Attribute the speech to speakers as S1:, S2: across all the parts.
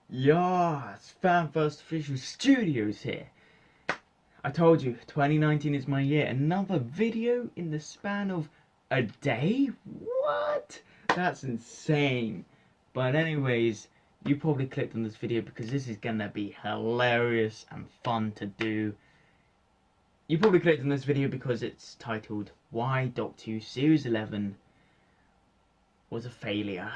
S1: Yes, Fan First Official Studios here. I told you, 2019 is my year. Another video in the span of a day? What? That's insane. But anyways, you probably clicked on this video because this is gonna be hilarious and fun to do. You probably clicked on this video because it's titled Why Doctor Who Series 11 was a failure.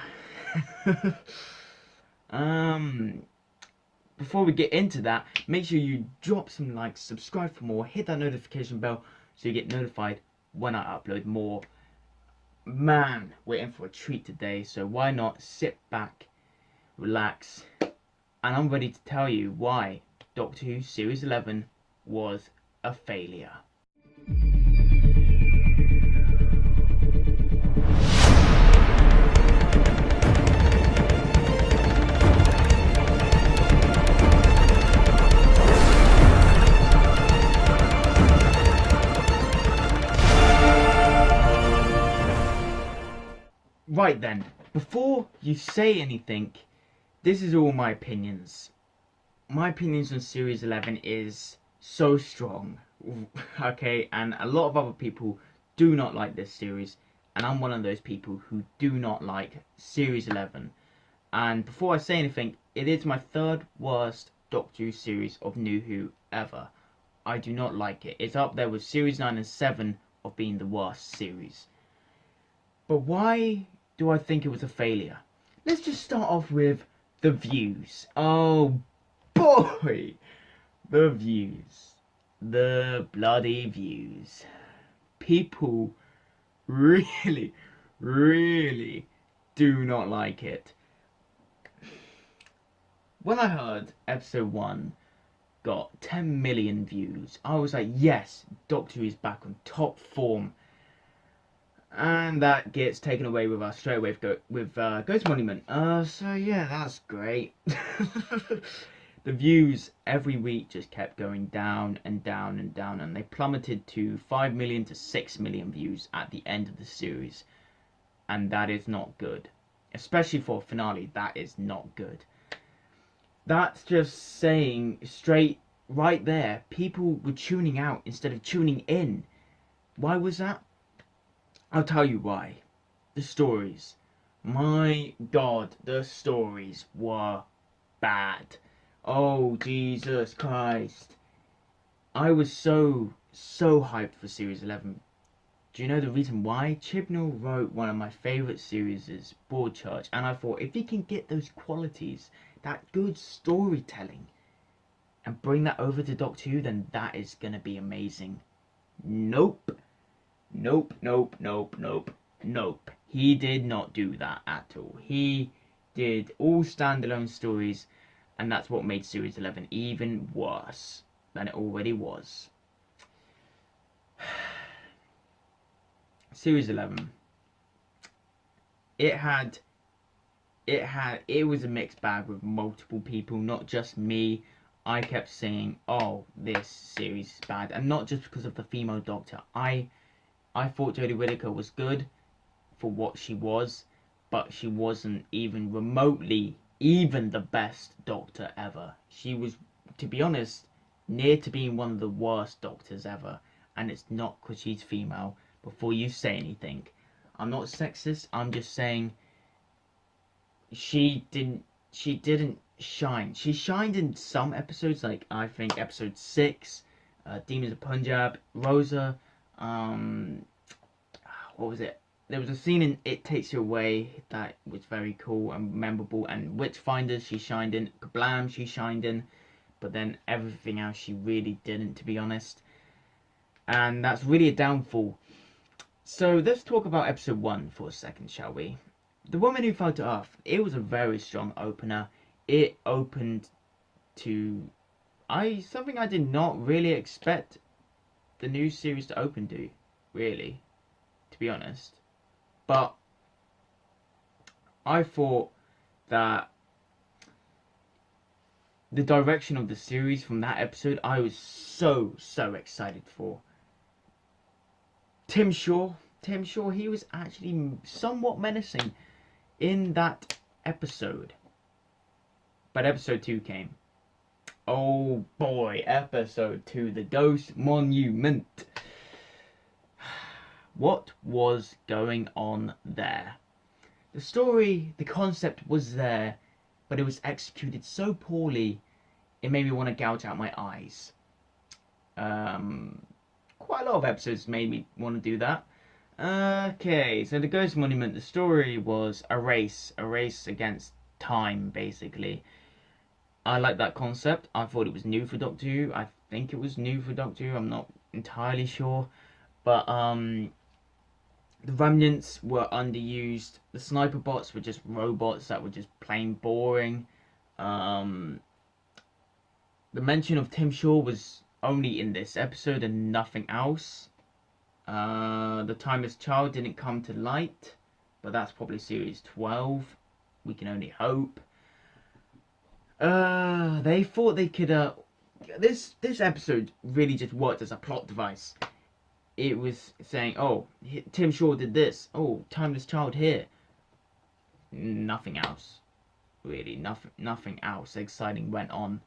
S1: Before we get into that, make sure you drop some likes, subscribe for more, hit that notification bell so you get notified when I upload more. Man, we're in for a treat today, so why not sit back, relax, and I'm ready to tell you why Doctor Who Series 11 was a failure. Right then, before you say anything, this is all my opinions. My opinions on Series 11 is so strong, okay, and a lot of other people do not like this series, and I'm one of those people who do not like Series 11. And before I say anything, it is my third worst Doctor Who series of New Who ever. I do not like it. It's up there with Series 9 and 7 of being the worst series. But why do I think it was a failure? Let's just start off with the views. Oh boy! The views. The bloody views. People really, really do not like it. When I heard episode 1 got 10 million views, I was like, yes, Doctor Who is back on top form. And that gets taken away with us straight away with Ghost Monument. So yeah, that's great. The views every week just kept going down and down and down, and they plummeted to 5 million to 6 million views at the end of the series. And that is not good. Especially for a finale, that is not good. That's just saying straight right there, people were tuning out instead of tuning in. Why was that? I'll tell you why. The stories. My God, the stories were bad. Oh, Jesus Christ. I was so hyped for Series 11. Do you know the reason why? Chibnall wrote one of my favourite series, Broadchurch, and I thought if he can get those qualities, that good storytelling, and bring that over to Doctor Who, then that is going to be amazing. Nope. Nope. He did not do that at all. He did all standalone stories, and that's what made Series 11 even worse than it already was. Series 11. It was a mixed bag with multiple people, not just me. I kept saying, oh, this series is bad, and not just because of the female Doctor. I thought Jodie Whittaker was good for what she was, but she wasn't even remotely even the best Doctor ever. She was, to be honest, near to being one of the worst Doctors ever, and it's not because she's female. Before you say anything, I'm not sexist, I'm just saying she didn't shine. She shined in some episodes, like I think episode 6, Demons of Punjab, Rosa, what was it? There was a scene in It Takes You Away that was very cool and memorable, and Witchfinders she shined in, Kablam she shined in, but then everything else she really didn't, to be honest. And that's really a downfall. So let's talk about episode 1 for a second, shall we? The Woman Who Fell to Earth. It was a very strong opener. It opened to something I did not really expect the new series to open to, really, to be honest. But I thought that the direction of the series from that episode, I was so excited for. Tim Shaw, he was actually somewhat menacing in that episode. But episode 2 came. Oh boy, episode 2, the Ghost Monument. What was going on there? The story, the concept was there, but it was executed so poorly, it made me want to gouge out my eyes. Quite a lot of episodes made me want to do that. Okay, so the Ghost Monument, the story was a race against time, basically. I like that concept. I thought it was new for Doctor Who. I think it was new for Doctor Who. I'm not entirely sure. But, the remnants were underused. The sniper bots were just robots that were just plain boring. The mention of Tim Shaw was only in this episode and nothing else. The Timeless Child didn't come to light, but that's probably series 12. We can only hope. They thought they could. This episode really just worked as a plot device. It was saying, oh, Tim Shaw did this. Oh, Timeless Child here. Nothing else. Really, nothing else exciting went on.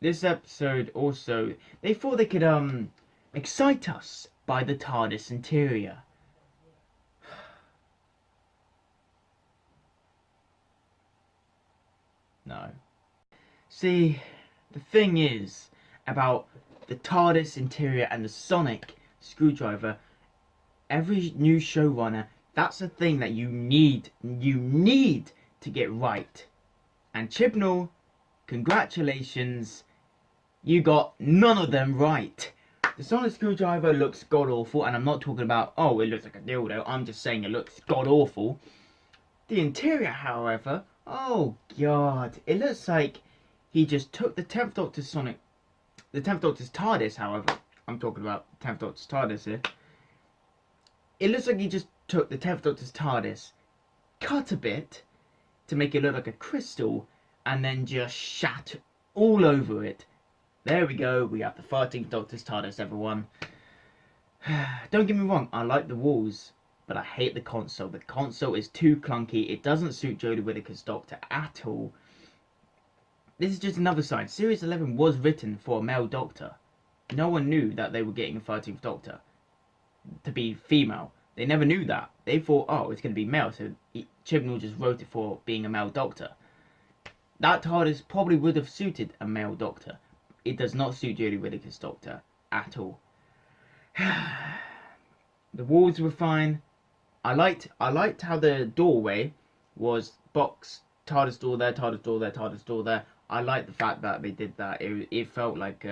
S1: This episode also, they thought they could excite us by the TARDIS interior. No. See, the thing is about the TARDIS interior and the sonic screwdriver, every new showrunner, that's a thing that you need to get right. And Chibnall, congratulations, you got none of them right. The sonic screwdriver looks god awful, and I'm not talking about, oh, it looks like a dildo, I'm just saying it looks god awful. The interior, however, oh god, it looks like he just took the 10th Doctor's TARDIS, however, I'm talking about 10th Doctor's TARDIS here. It looks like he just took the 10th Doctor's TARDIS, cut a bit to make it look like a crystal, and then just shat all over it. There we go, we have the 13th Doctor's TARDIS, everyone. Don't get me wrong, I like the walls, but I hate the console. The console is too clunky, it doesn't suit Jodie Whittaker's Doctor at all. This is just another sign. Series 11 was written for a male Doctor. No one knew that they were getting a 13th Doctor to be female. They never knew that. They thought, oh, it's going to be male, so Chibnall just wrote it for being a male Doctor. That TARDIS probably would have suited a male Doctor. It does not suit Jodie Whittaker's Doctor at all. The walls were fine. I liked how the doorway was box, TARDIS door there, TARDIS door there, TARDIS door there. I like the fact that they did that. It felt like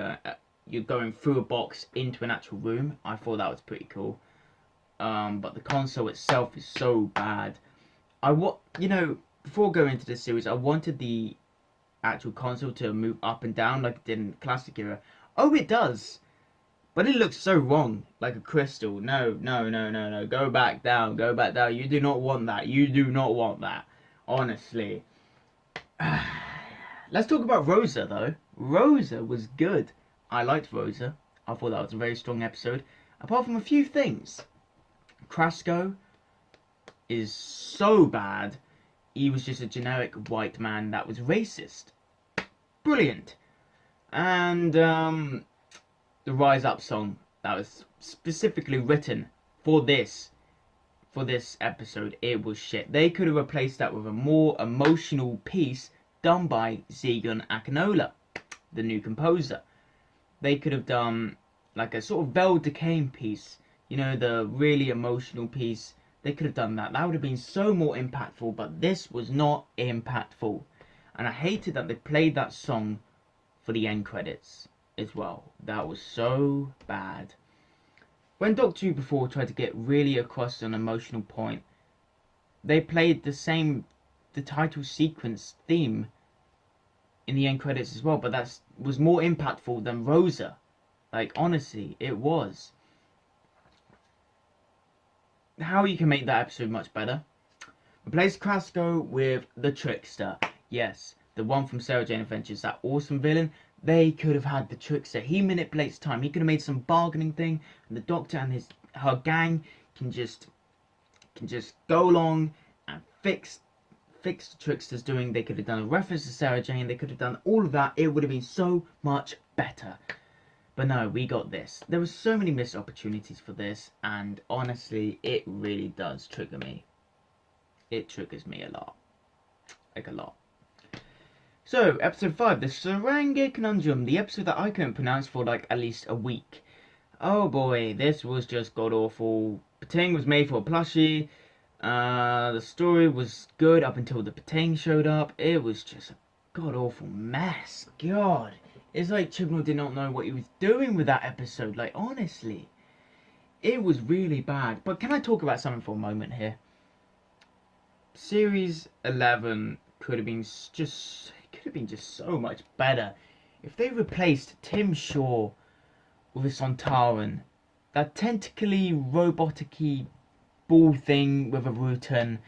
S1: you're going through a box into an actual room. I thought that was pretty cool. But the console itself is so bad. Before going into this series, I wanted the actual console to move up and down like it did in the classic era. Oh, it does. But it looks so wrong, like a crystal. No. Go back down. You do not want that. You do not want that. Honestly. Let's talk about Rosa, though. Rosa was good. I liked Rosa. I thought that was a very strong episode. Apart from a few things. Krasko is so bad. He was just a generic white man that was racist. Brilliant. And, the Rise Up song that was specifically written for this episode, it was shit. They could have replaced that with a more emotional piece done by Zegan Akinola, the new composer. They could have done like a sort of Vel Decane piece, the really emotional piece. They could have done that. That would have been so more impactful, but this was not impactful. And I hated that they played that song for the end credits as well. That was so bad. When Doctor Who before tried to get really across an emotional point, they played the title sequence theme in the end credits as well, but that was more impactful than Rosa. Like, honestly, it was. How you can make that episode much better? Replace Krasko with the Trickster. Yes, the one from Sarah Jane Adventures, that awesome villain. They could have had the Trickster. He manipulates time. He could have made some bargaining thing, and the Doctor and her gang can just go along and fix fixed the tricksters doing. They could have done a reference to Sarah Jane. They could have done all of that. It would have been so much better. But no, we got this. There were so many missed opportunities for this, and honestly, it really does trigger me. It triggers me a lot. Like a lot. So, episode 5, the Sarangi Conundrum, the episode that I couldn't pronounce for like at least a week. Oh boy, this was just god awful. Patang was made for a plushie. The story was good up until the Patang showed up. It was just a god awful mess. God. It's like Chibnall did not know what he was doing with that episode. Like, honestly. It was really bad. But can I talk about something for a moment here? Series 11 could have been just so much better if they replaced Tim Shaw with a Sontaran. That tentacly, robotic-y ball thing with a Rutan.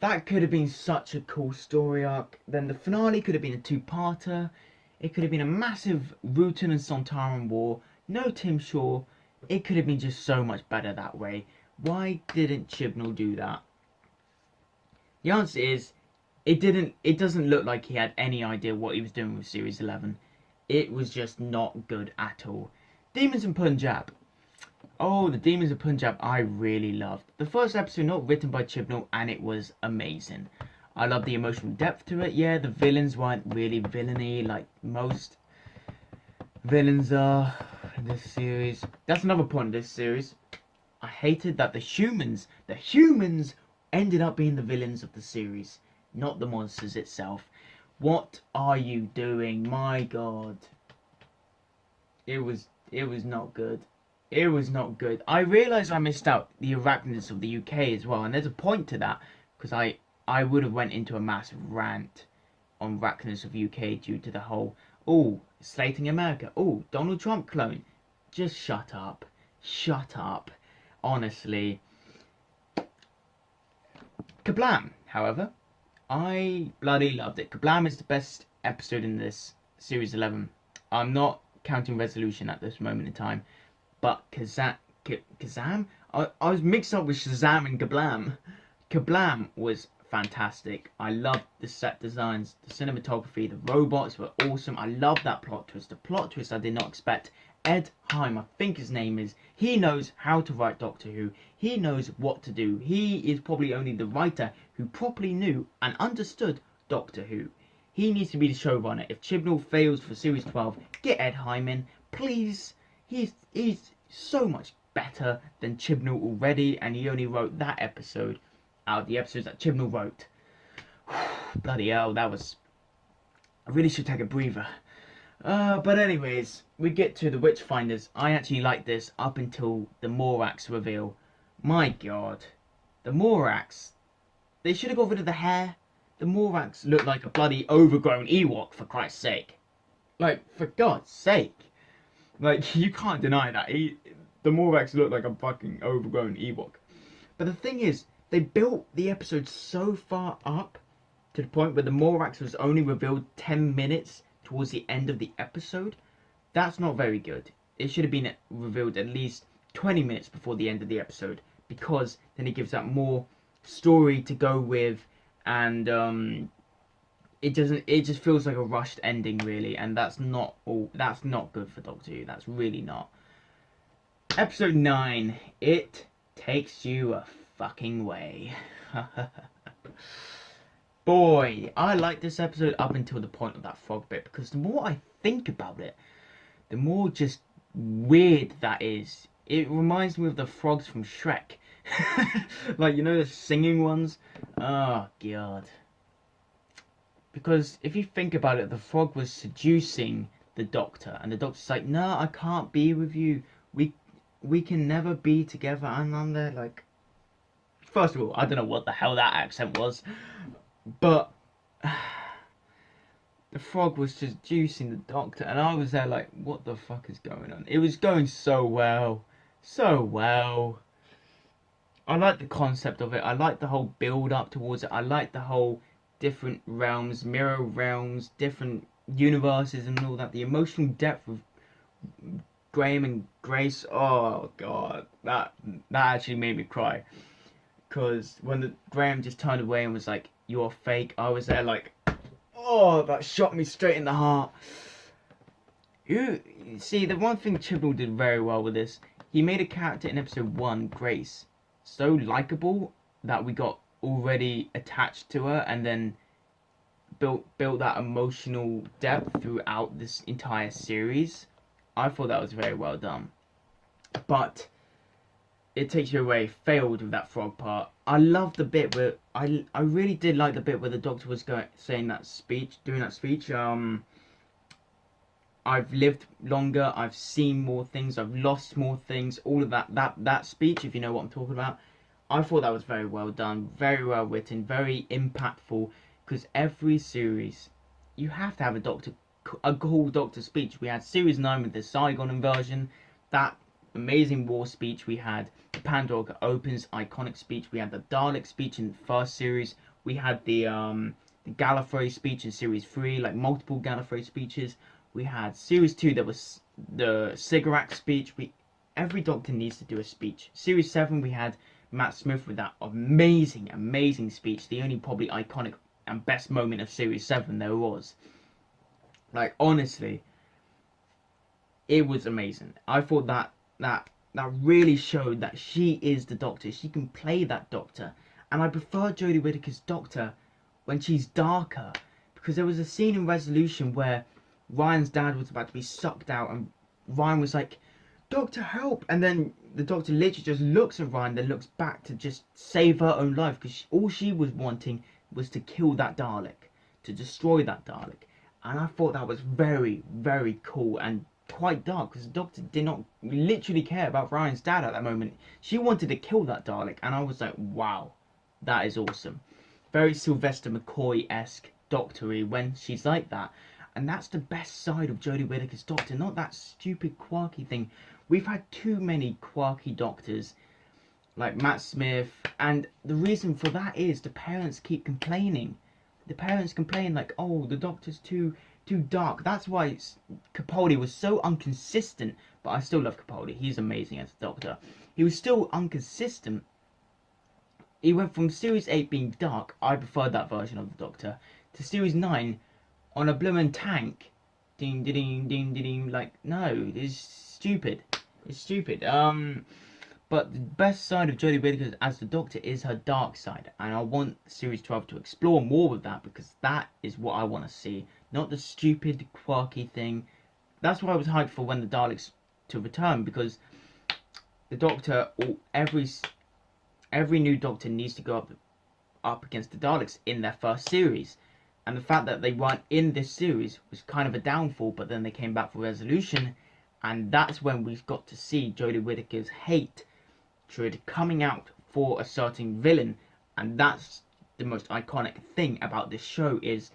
S1: That could have been such a cool story arc. Then the finale could have been a two-parter. It could have been a massive Rutan and Sontaran war. No Tim Shaw. It could have been just so much better that way. Why didn't Chibnall do that? The answer is, it doesn't look like he had any idea what he was doing with Series 11. It was just not good at all. Demons in Punjab. Oh, the Demons of Punjab I really loved. The first episode not written by Chibnall, and it was amazing. I love the emotional depth to it. Yeah, the villains weren't really villainy like most villains are in this series. That's another point of this series. I hated that the humans ended up being the villains of the series, not the monsters itself. What are you doing? My God. It was not good. It was not good. I realised I missed out the arachnids of the UK as well, and there's a point to that, because I would have went into a massive rant on arachnids of UK due to the whole, oh, slating America, oh, Donald Trump clone. Just shut up. Shut up. Honestly. Kablam, however, I bloody loved it. Kablam is the best episode in this Series 11. I'm not counting Resolution at this moment in time, but Kazam? I was mixed up with Shazam and Kablam. Kablam was fantastic. I loved the set designs, the cinematography, the robots were awesome. I loved that plot twist. The plot twist I did not expect. Ed Heim, I think his name is, he knows how to write Doctor Who. He knows what to do. He is probably only the writer who properly knew and understood Doctor Who. He needs to be the showrunner. If Chibnall fails for Series 12, get Ed Heim in, please. He's so much better than Chibnall already, and he only wrote that episode out of the episodes that Chibnall wrote. Bloody hell, that was... I really should take a breather. But anyways, we get to the Witchfinders. I actually like this up until the Morax reveal. My God. The Morax. They should have got rid of the hair. The Morax looked like a bloody overgrown Ewok, for Christ's sake. Like, for God's sake. Like, you can't deny that. The Morax looked like a fucking overgrown Ewok. But the thing is, they built the episode so far up to the point where the Morax was only revealed 10 minutes towards the end of the episode. That's not very good. It should have been revealed at least 20 minutes before the end of the episode, because then it gives that more story to go with, and it just feels like a rushed ending, really, and that's not good for Doctor Who. That's really not. Episode 9, It Takes You a Fucking Way. Boy, I like this episode up until the point of that frog bit, because the more I think about it, the more just weird that is. It reminds me of the frogs from Shrek. Like, you know, the singing ones? Oh, God. Because if you think about it, the frog was seducing the Doctor, and the Doctor's like, no, I can't be with you. We can never be together. And I'm there like... First of all, I don't know what the hell that accent was. But the frog was just juicing the Doctor, and I was there like, what the fuck is going on? It was going so well. So well. I like the concept of it. I like the whole build up towards it. I like the whole different realms, mirror realms, different universes and all that. The emotional depth of Graham and Grace. Oh God, that actually made me cry. Because when Graham just turned away and was like, you're fake. I was there like, oh, that shot me straight in the heart. You see, the one thing Chibnall did very well with this, he made a character in episode 1, Grace, so likable that we got already attached to her, and then built that emotional depth throughout this entire series. I thought that was very well done. But it takes you away, failed with that frog part. I love the bit where I really did like the bit where the Doctor was doing that speech. I've lived longer, I've seen more things, I've lost more things, all of that speech, if you know what I'm talking about. I thought that was very well done, very well written, very impactful, because every series, you have to have a cool Doctor speech. We had Series 9 with the Saigon invasion, that amazing war speech. We had the Pandora Opens iconic speech. We had the Dalek speech in the first series. We had the Gallifrey speech in Series 3, like multiple Gallifrey speeches. We had Series 2, there was the cigarette speech. Every Doctor needs to do a speech. Series 7, we had Matt Smith with that amazing speech. The only probably iconic and best moment of Series 7 there was. Like, honestly, it was amazing. I thought that really showed that she is the Doctor. She can play that Doctor. And I prefer Jodie Whittaker's Doctor when she's darker. Because there was a scene in Resolution where Ryan's dad was about to be sucked out, and Ryan was like, "Doctor, help!" And then the Doctor literally just looks at Ryan, then looks back to just save her own life, because all she was wanting was to kill that Dalek, to destroy that Dalek. And I thought that was very, very cool and quite dark, because the Doctor did not literally care about Ryan's dad at that moment. She wanted to kill that Dalek, and I was like, wow, that is awesome. Very Sylvester McCoy-esque Doctor-y when she's like that. And that's the best side of Jodie Whittaker's Doctor, not that stupid quirky thing. We've had too many quirky Doctors, like Matt Smith, and the reason for that is the parents keep complaining. The parents complain like, oh, the Doctor's too dark. That's why Capaldi was so inconsistent, but I still love Capaldi. He's amazing as a Doctor. He was still inconsistent. He went from Series 8 being dark, I preferred that version of the Doctor, to Series 9 on a bloomin' tank. Ding, ding, ding, ding, ding. Like, no, it's stupid. It's stupid. But the best side of Jodie Whittaker as the Doctor is her dark side. And I want Series 12 to explore more with that, because that is what I want to see. Not the stupid, quirky thing. That's why I was hyped for when the Daleks to return, because the Doctor, every new Doctor needs to go up against the Daleks in their first series. And the fact that they weren't in this series was kind of a downfall, but then they came back for Resolution, and that's when we got to see Jodie Whittaker's hatred coming out for a certain villain. And that's the most iconic thing about this show, is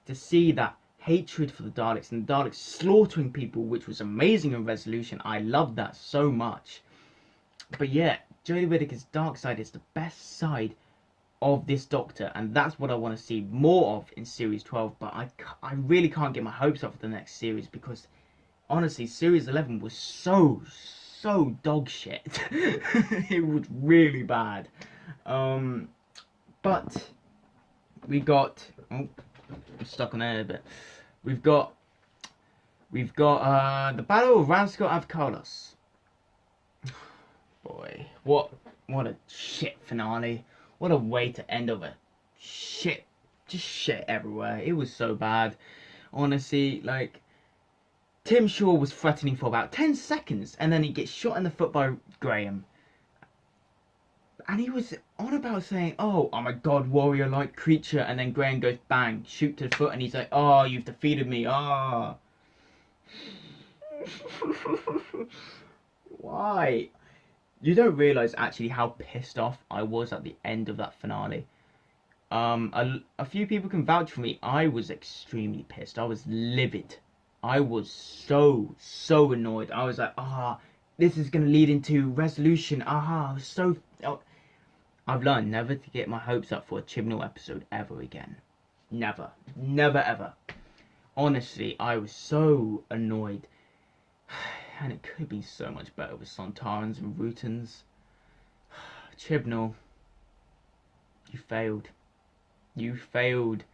S1: to see that hatred for the Daleks, and the Daleks slaughtering people, which was amazing in Resolution. I loved that so much. But yeah, Jodie Whittaker's dark side is the best side of this Doctor, and that's what I want to see more of in Series 12, but I really can't get my hopes up for the next series, because honestly, Series 11 was so dog shit. It was really bad. But we got, oh, I'm stuck on there a bit. We've got the Battle of Ranscott Avkalos. Boy, what a shit finale. What a way to end of it. Shit. Just shit everywhere. It was so bad. Honestly, like, Tim Shaw was threatening for about 10 seconds, and then he gets shot in the foot by Graham. And he was on about saying, oh, I'm a god warrior-like creature, and then Graham goes bang, shoot to the foot, and he's like, oh, you've defeated me, ah. Why? You don't realise actually how pissed off I was at the end of that finale. A few people can vouch for me. I was extremely pissed. I was livid. I was so annoyed. I was like, this is going to lead into Resolution. I was so... I've learned never to get my hopes up for a Chibnall episode ever again. Never. Never ever. Honestly, I was so annoyed. And it could be so much better with Sontarans and Rutans. Chibnall, you failed. You failed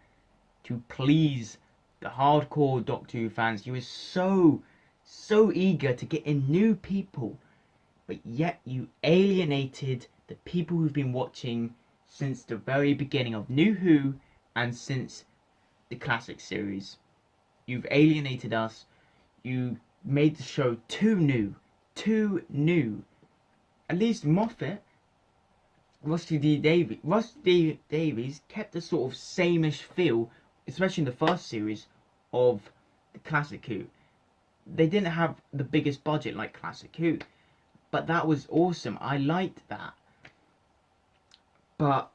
S1: to please the hardcore Doctor Who fans. You were so eager to get in new people, but yet you alienated the people who've been watching since the very beginning of New Who and since the classic series. You've alienated us. You made the show too new. Too new. At least Moffat, Rusty Davies kept the sort of sameish feel, especially in the first series, of the classic Who. They didn't have the biggest budget like classic Who, but that was awesome. I liked that. But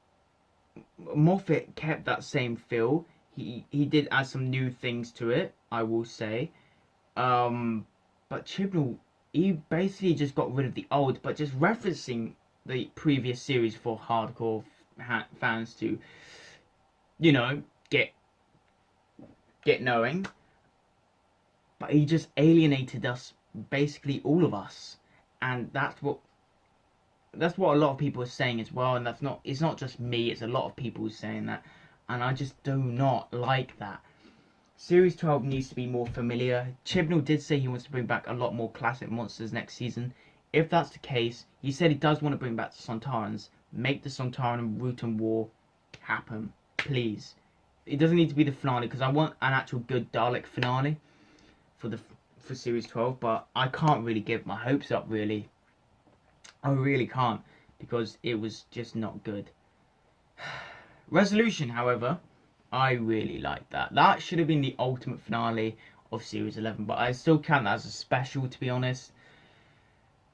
S1: Moffat kept that same feel. He did add some new things to it, I will say. But Chibnall, he basically just got rid of the old, but just referencing the previous series for hardcore fans to, you know, get knowing. But he just alienated us, basically all of us, and that's what a lot of people are saying as well. And it's not just me, it's a lot of people saying that, and I just do not like that. Series 12 needs to be more familiar. Chibnall did say he wants to bring back a lot more classic monsters next season. If that's the case, he said he does want to bring back the Sontarans. Make the Sontaran and Rutan War happen, please. It doesn't need to be the finale, because I want an actual good Dalek finale for Series 12, but I can't really give my hopes up, really. I really can't, because it was just not good. Resolution, however, I really like that. That should have been the ultimate finale of Series 11, but I still count that as a special, to be honest.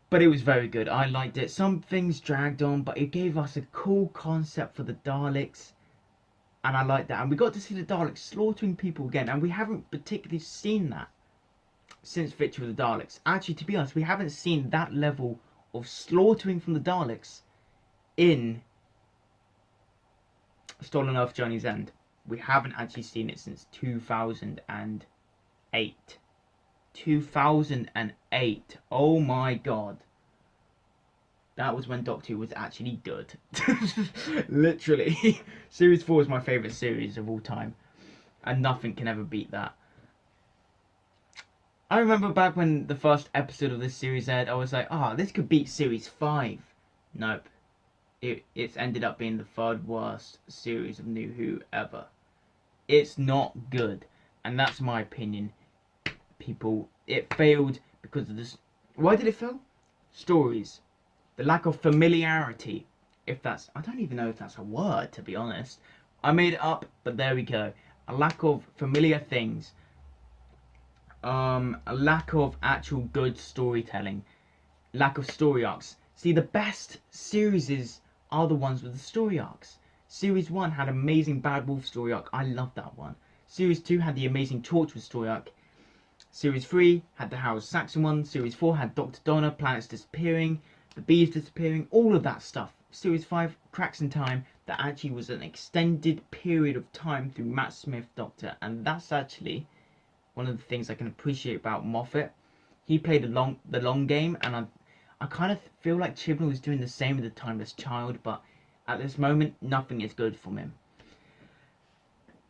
S1: But it was very good. I liked it. Some things dragged on, but it gave us a cool concept for the Daleks, and I liked that. And we got to see the Daleks slaughtering people again, and we haven't particularly seen that since Victory of the Daleks. Actually, to be honest, we haven't seen that level of slaughtering from the Daleks in Stolen Earth Journey's End. We haven't actually seen it since 2008. 2008. Oh my god. That was when Doctor Who was actually good. Literally. Series 4 is my favourite series of all time, and nothing can ever beat that. I remember back when the first episode of this series aired, I was like, this could beat Series 5. Nope. It's ended up being the third worst series of New Who ever. It's not good, and that's my opinion. People, it failed because of this. Why did it fail? Stories. The lack of familiarity. I don't even know if that's a word, to be honest. I made it up, but there we go. A lack of familiar things. A lack of actual good storytelling. Lack of story arcs. See, the best series are the ones with the story arcs. Series 1 had amazing Bad Wolf story arc. I love that one. Series 2 had the amazing Torchwood story arc. Series 3 had the Harold Saxon one. Series 4 had Dr. Donna, planets disappearing, the bees disappearing, all of that stuff. Series 5, Cracks in Time, that actually was an extended period of time through Matt Smith Doctor, and that's actually one of the things I can appreciate about Moffat. He played the long game, and I kind of feel like Chibnall was doing the same with The Timeless Child, but at this moment, nothing is good from him.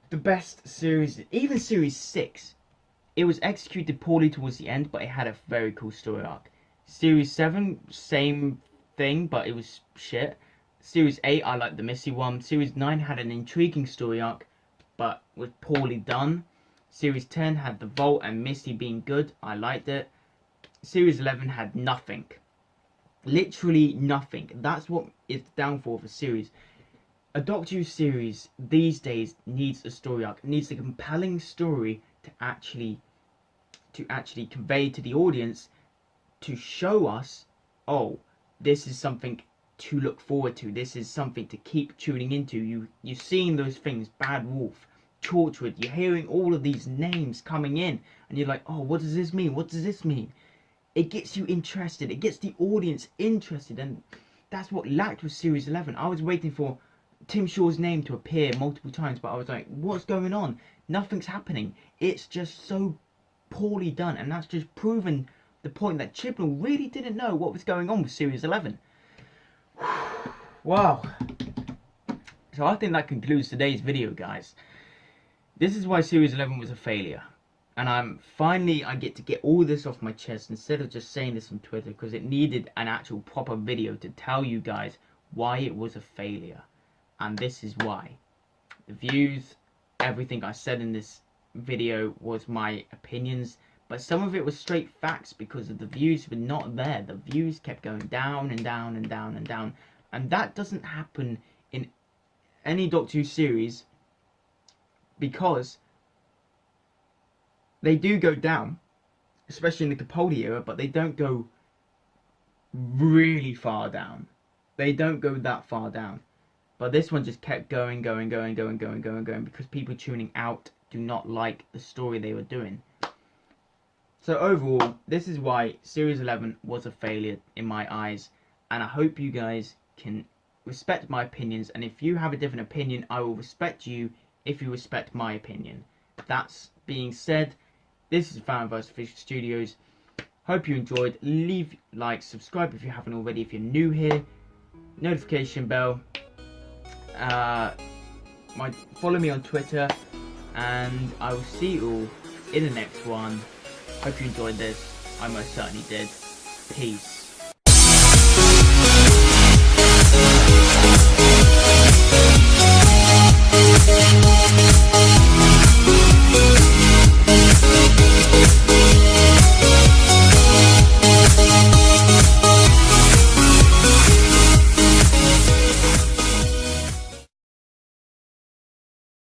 S1: The best series, even Series 6, it was executed poorly towards the end, but it had a very cool story arc. Series 7, same thing, but it was shit. Series 8, I liked the Missy one. Series 9 had an intriguing story arc, but was poorly done. Series 10 had the Vault and Missy being good. I liked it. Series 11 had nothing. Literally nothing. That's what is the downfall of a series. A Doctor Who series these days needs a story arc. It needs a compelling story to actually convey to the audience, to show us, this is something to look forward to. This is something to keep tuning into. You're seeing those things, Bad Wolf, Torchwood, you're hearing all of these names coming in, and you're like, what does this mean? What does this mean? It gets you interested. It gets the audience interested, and that's what lacked with Series 11. I was waiting for Tim Shaw's name to appear multiple times, but I was like, what's going on? Nothing's happening. It's just so poorly done, and that's just proven the point that Chibnall really didn't know what was going on with Series 11. Wow. So I think that concludes today's video, guys. This is why Series 11 was a failure. And I get to get all this off my chest instead of just saying this on Twitter, because it needed an actual proper video to tell you guys why it was a failure. And this is why. The views, everything I said in this video was my opinions, but some of it was straight facts because of the views were not there. The views kept going down and down and down and down. And that doesn't happen in any Doctor Who series, because they do go down, especially in the Capaldi era, but they don't go really far down. They don't go that far down. But this one just kept going because people tuning out do not like the story they were doing. So overall, this is why Series 11 was a failure in my eyes, and I hope you guys can respect my opinions, and if you have a different opinion, I will respect you if you respect my opinion. That's being said, this is Fan vs Fish Studios. Hope you enjoyed. Leave like, subscribe if you haven't already if you're new here, notification bell, follow me on Twitter, and I will see you all in the next one. Hope you enjoyed this. I most certainly did. Peace.